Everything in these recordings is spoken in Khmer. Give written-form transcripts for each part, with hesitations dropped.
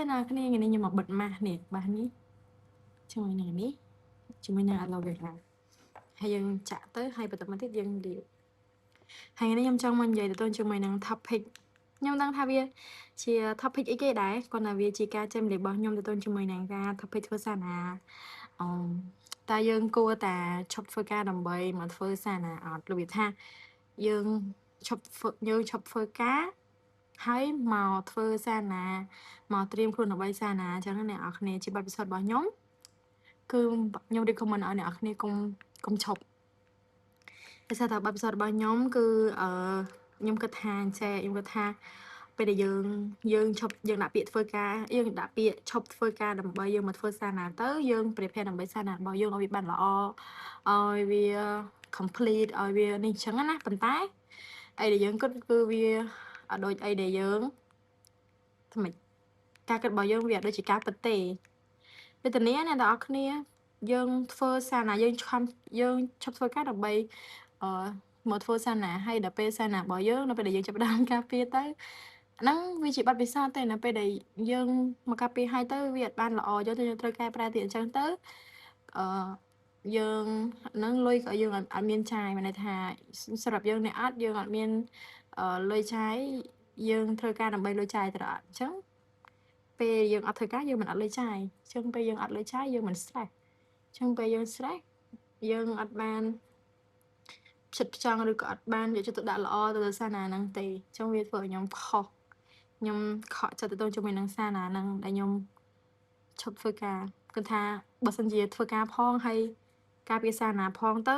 bên nào cái này ngày nay nhưng mà bật mà nè bà ní cho mình này ní chúng mình là việc làm hay dân trả tới hay bật tập mà tiết dân điều hay ngày nay nhâm trong mình vậy thì tôi chúng mình đang topic nhâm đang tham gia chỉ topic ý cái đấy còn là vì chỉ ca chém để bao nhâm thì tôi chúng mình đang ra topic thứ sao là ta dân cô ta chọc phơi ca đầm bầy mà phơi sao là ở lưu biệt ha dân chọc phơi cá hay màu phơi sao là màu tiêm khuôn ở bay sao là cho nên là ở này chỉ bắt bisọt bao nhóm cứ nhóm đi comment ở này ở này cùng chọc bây giờ tập bisọt bao nhóm cứ nhóm cái thang xe nhóm cái thang bây giờ dương chọc dương đã bị phơi cá dương đã bị chọc phơi cá đầm bầy dương mà phơi sao là tới dương prepare đầm bầy sao là bao dương ở bị bàn là vì complete vì nên chẳng á phần tái ai để dương cứ vì ở đôi ai để dươngทำไมការគិតរបស់យើងវាដូចជាការពិតទេវេទនាអ្នកទាំងអស់គ្នាយើងធ្វើសារណាយើងឈប់ធ្វើការដើម្បីមកធ្វើសារណាហើយដល់ពេលសារណារបស់យើងនៅពេលដែលយើងចាប់ផ្ដើមការពារទៅហ្នឹងវាជាបទពិសោធន៍ទេនៅពេលដែលយើងមកការពារហើយទៅវាអត់បានល្អយកទៅយើងត្រូវកែប្រែទៀតអញ្ចឹងទៅយើងនឹងលុយក៏យើងអត់មានចាយមានន័យថាសម្រាប់យើងអ្នកអត់យើងអត់មានលុយចាយយើងធ្វើការដើម្បីលុយចាយទៅអត់អញ្ចឹងពេលយើងអត់ធ្វើការយើងមិនអត់លុយចាយអញ្ចឹងពេលយើងអត់លុយចាយយើងមិន stress អញ្ចឹងពេលយើង stress យើងអត់បានផ្ចិតផ្ចង់ឬក៏អត់បានយកចិត្តទុកដាក់ល្អទៅលើសារណាហ្នឹងទេអញ្ចឹងវាធ្វើឲ្យខ្ញុំខុសខ្ញុំខកចិត្តទៅជាមួយនឹងសារណាហ្នឹងដែលខ្ញុំឈប់ធ្វើការគឺថាបើសិនជាធ្វើការផងហើយការពារសារណាផងទៅ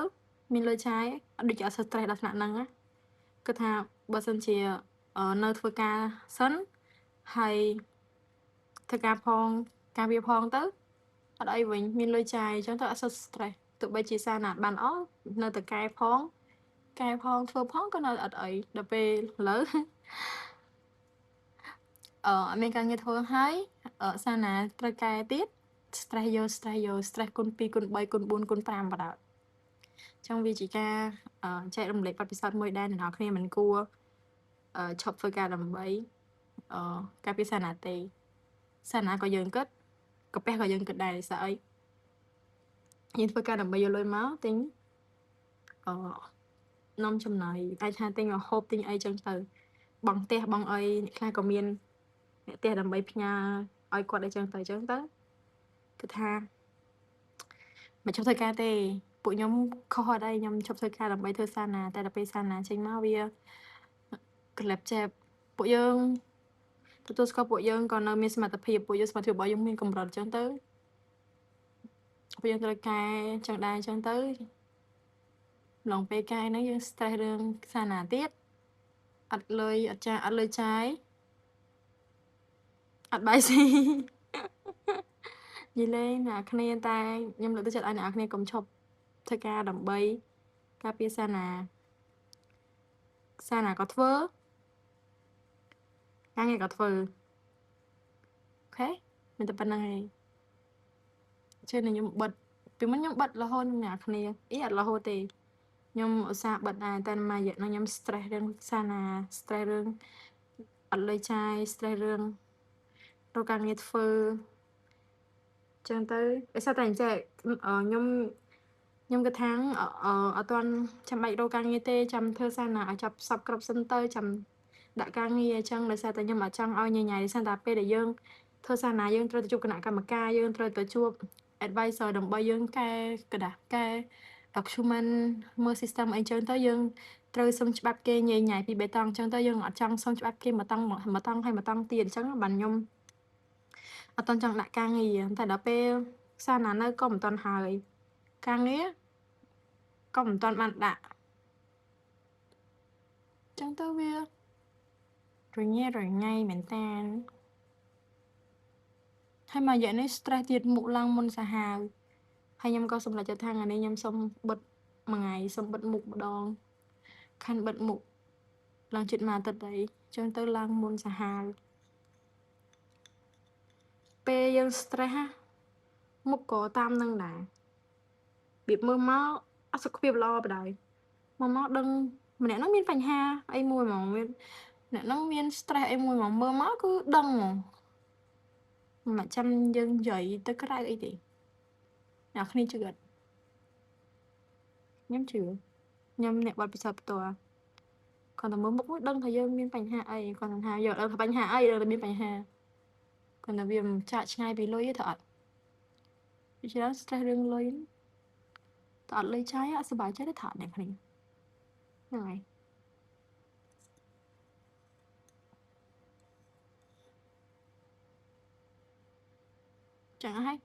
មានលុយចាយអត់ដូចជាអត់ stress ដល់ថ្នាក់ហ្នឹងណាគឺថាបើសិនជានៅធ្វើការសិនហើយធ្វើការផងការពារផងទៅអត់អីវិញមានលុយចាយអញ្ចឹងទៅអត់សូវ stress ទោះបីជាសារណាបានអត់នៅតែកែផងធ្វើផងក៏នៅអត់អីដល់ពេលឥឡូវអត់មានការងារធ្វើហើយសារណាត្រូវកែទៀត stress យក stress គុណ2គុណ3គុណ4គុណ5បណ្ដោយអញ្ចឹងវាជាការចែករំលែកបទពិសោធន៍មួយដែរអ្នកនរគ្នាមិនគួរឈប់ធ្វើការដើម្បីការពារសារណាទេសារណាក៏យើងគិតកាពះក៏យើងគិតដែរស្អីយើងធ្វើការដើម្បីយកលុយមកទិញនំចំណីអាចថាទិញហូបទិញអីចឹងទៅបងផ្ទះបងអីអ្នកខ្លះក៏មានអ្នកផ្ទះដើម្បីផ្ញើឲ្យគាត់អីចឹងទៅគឺថាមិនឈប់ធ្វើការទេពួកខ្ញុំខុសអត់អីខ្ញុំឈប់ធ្វើការដើម្បីធ្វើសារណាតែដល់ពេលសារណាចេញមកវាក្លែបចេបពួកយើងទទួលស្គាល់ពួកយើងក៏នៅមានសមត្ថភាពពួកយើងសមត្ថភាពរបស់យើងមានកម្រិតចឹងទៅពួកយើងត្រូវកែចឹងដែរចឹងទៅឡងពេលកែហ្នឹងយើង stress រឿងសារណាទៀតអត់លុយអត់លុយចាយអត់បាយស៊ីនិយាយលេងអ្នកគ្នាតែខ្ញុំលើកទឹកចិត្តឲ្យអ្នកគ្នាកុំឈប់ធ្វើការដើម្បីការពារសារណាក៏ធ្វើការងារក៏ធ្វើអូខេមានតែប៉ុណ្្នឹងឯងជឿខ្ញុំបិទពីមុនខ្ញុំបិទរហូតអ្នកគ្នាអត់រហូតទេខ្ញុំឧស្សាហ៍បិទដែរតែមួយរយៈហ្នឹងខ្ញុំ stress រឿងសារណា stress រឿងអត់លុយចាយ stress រឿងរកការងារធ្វើចឹងទៅដោយសារតែអញ្ចឹងខ្ញុំគិតថាអត់ទាន់ចាំបាច់រកការងារទេចាំធ្វើសារណាឲ្យចាប់សពគ្រប់សិនទៅចាំដាក់ការងារអញ្ចឹងដោយសារតែខ្ញុំអត់ចង់ឲ្យញញ៉ៃដោយសារតែពេលដែលយើងធ្វើសារណាយើងត្រូវទៅជួបគណៈកម្មការយើងត្រូវទៅជួប advisor ដើម្បីយើងកែกระดาษកែ document មើល system អីចឹងទៅយើងត្រូវសុំច្បាប់គេញញ៉ៃពីបេតងអញ្ចឹងទៅយើងអត់ចង់សុំច្បាប់គេមកតង់ទៀតអញ្ចឹងបានខ្ញុំអត់តន់ចង់ដាក់ការងារតែដល់ពេលសារណានៅក៏មិនតន់ហើយការងារក៏មិនតន់បានដាក់អញ្ចឹងទៅវារញ៉េរញ៉ៃមែនតានហើយមួយរយៈនេះ stress ទៀតមុខឡើងមុនសាហាវហើយខ្ញុំក៏សម្រេចចិត្តថាថ្ងៃនេះខ្ញុំសុំបិទមួយថ្ងៃសុំបិទមុខម្ដងខាន់បិទមុខឡើងជិតមួយអាទិត្យអីអញ្ចឹងទៅឡើងមុនសាហាវពេលយើង stress មុខក៏តាមនឹងដែររបៀបមើលមកអសុខភាពល្អបណ្ដោយមកដឹងម្នាក់ហ្នឹងមានបញ្ហាអីមួយហ្មងអ្នកហ្នឹងមាន stress អីមួយហ្មងមើលមកគឺដឹងហ្មង mà chăm dân dậy tới cái đây thì nào khi chưa gật nhóm chưa nhóm nè bật bị sậpตัว cònតែមើលមុខដឹងថាយើងមានបញ្ហាអីគាត់ថាយកដឹងថាបញ្ហាអីដឹងតែមានបញ្ហាគាត់ថាវាមិនចាកឆ្ងាយពីលុយទេថាអត់វាច្រើន stress រឿងលុយតែអត់លុយចាយអត់សុបាយចិត្តទេថាអ្នកគ្នាហ្នឹងហើយចឹងហើយ